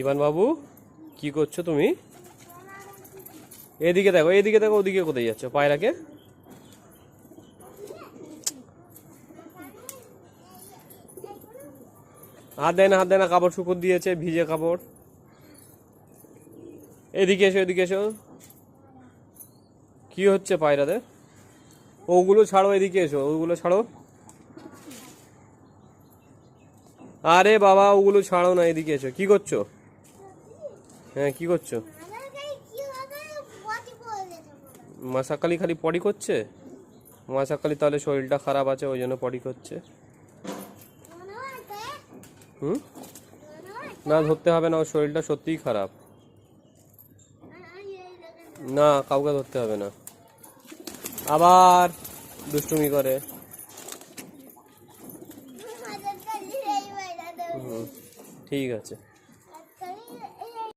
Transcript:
Ivan বাবু, কি করছো তুমি? এদিকে দেখো, এদিকে দেখো, ওদিকে কোথায় যাচ্ছ? পায়রাকে হাত দেয় না, হাত দেয় না, কাপড় শুকর দিয়েছে, ভিজে কাপড়। এদিকে এসো, এদিকে এসো। কি হচ্ছে পায়রাদের? ওগুলো ছাড়ো, এদিকে এসো, ওগুলো ছাড়ো। আরে বাবা, ওগুলো ছাড়ো না, এদিকে এসো। কি করছো? হ্যাঁ, কি করছো? মাসাকালি খালি পটি করছে। মাসাকালি তাহলে শরীরটা খারাপ আছে, ওই জন্য পটি করছে। হুম, না ধরতে হবে না, ওর শরীরটা সত্যিই খারাপ। না, কাউকে ধরতে হবে না। আবার দুষ্টুমি করে। হুম, ঠিক আছে।